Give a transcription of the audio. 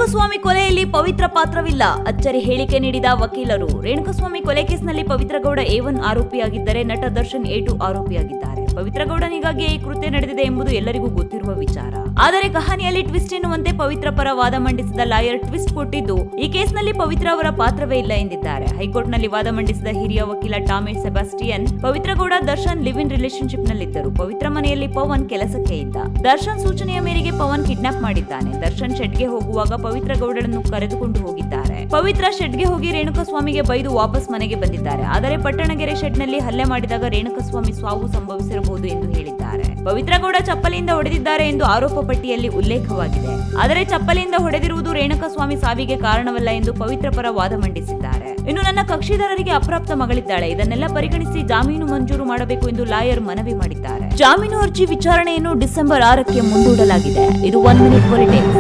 ರೇಣುಕಾಸ್ವಾಮಿ ಕೊಲೆಯಲ್ಲಿ ಪವಿತ್ರ ಪಾತ್ರವಿಲ್ಲ, ಅಚ್ಚರಿ ಹೇಳಿಕೆ ನೀಡಿದ ವಕೀಲರು. ರೇಣುಕಾಸ್ವಾಮಿ ಕೊಲೆ ಕೇಸ್ನಲ್ಲಿ ಪವಿತ್ರ ಗೌಡ A1 ಆರೋಪಿಯಾಗಿದ್ದರೆ ನಟ ದರ್ಶನ್ A2 ಆರೋಪಿಯಾಗಿದ್ದಾರೆ. ಪವಿತ್ರ ಗೌಡನಿಗಾಗಿ ಈ ಕೃತ್ಯ ನಡೆದಿದೆ ಎಂಬುದು ಎಲ್ಲರಿಗೂ ಗೊತ್ತಿರುವ ವಿಚಾರ. ಆದರೆ ಕಹಾನಿಯಲ್ಲಿ ಟ್ವಿಸ್ಟ್ ಎನ್ನುವಂತೆ ಪವಿತ್ರ ಪರ ವಾದ ಮಂಡಿಸಿದ ಲಾಯರ್ ಟ್ವಿಸ್ಟ್ ಕೊಟ್ಟಿದ್ದು, ಈ ಕೇಸ್ನಲ್ಲಿ ಪವಿತ್ರ ಅವರ ಪಾತ್ರವೇ ಇಲ್ಲ ಎಂದಿದ್ದಾರೆ. ಹೈಕೋರ್ಟ್ನಲ್ಲಿ ವಾದ ಮಂಡಿಸಿದ ಹಿರಿಯ ವಕೀಲ Tommy Sebastian, Pavithra Gowda Darshan live in relationship ನಲ್ಲಿದ್ದರು. ಪವಿತ್ರ ಮನೆಯಲ್ಲಿ ಪವನ್ ಕೆಲಸಕ್ಕೆ ಇದ್ದ. ದರ್ಶನ್ ಸೂಚನೆಯ ಮೇರೆಗೆ ಪವನ್ ಕಿಡ್ನಾಪ್ ಮಾಡಿದ್ದಾನೆ. ದರ್ಶನ್ ಶೆಡ್ಗೆ ಹೋಗುವಾಗ ಪವಿತ್ರ ಗೌಡರನ್ನು ಕರೆದುಕೊಂಡು ಹೋಗಿದ್ದಾರೆ. ಪವಿತ್ರ ಶೆಡ್ಗೆ ಹೋಗಿ ರೇಣುಕಾಸ್ವಾಮಿಗೆ ಬೈದು ವಾಪಸ್ ಮನೆಗೆ ಬಂದಿದ್ದಾರೆ. ಆದರೆ ಪಟ್ಟಣಗೆರೆ ಶೆಡ್ನಲ್ಲಿ ಹಲ್ಲೆ ಮಾಡಿದಾಗ ರೇಣುಕಾಸ್ವಾಮಿ ಸಾವು ಸಂಭವಿಸಿರಬಹುದು ಎಂದು ಹೇಳಿದ್ದಾರೆ. ಪವಿತ್ರ ಗೌಡ ಚಪ್ಪಲಿಯಿಂದ ಹೊಡೆದಿದ್ದಾರೆ ಎಂದು ಆರೋಪ ಪಟ್ಟಿಯಲ್ಲಿ ಉಲ್ಲೇಖವಾಗಿದೆ. ಆದರೆ ಚಪ್ಪಲಿಯಿಂದ ಹೊಡೆದಿರುವುದು ರೇಣುಕಾಸ್ವಾಮಿ ಸಾವಿಗೆ ಕಾರಣವಲ್ಲ ಎಂದು ಪವಿತ್ರ ಪರ ವಾದ ಮಂಡಿಸಿದ್ದಾರೆ. ಇನ್ನು ನನ್ನ ಕಕ್ಷಿದಾರರಿಗೆ ಅಪ್ರಾಪ್ತ ಮಗಳಿದ್ದಾಳೆ, ಇದನ್ನೆಲ್ಲ ಪರಿಗಣಿಸಿ ಜಾಮೀನು ಮಂಜೂರು ಮಾಡಬೇಕು ಎಂದು ಲಾಯರ್ ಮನವಿ ಮಾಡಿದ್ದಾರೆ. ಜಾಮೀನು ಅರ್ಜಿ ವಿಚಾರಣೆಯನ್ನು ಡಿಸೆಂಬರ್ 6ಕ್ಕೆ ಮುಂದೂಡಲಾಗಿದೆ. ಇದು 1 ಮಿನಿಟ್ ಪೊಲಿಟಿಕ್ಸ್.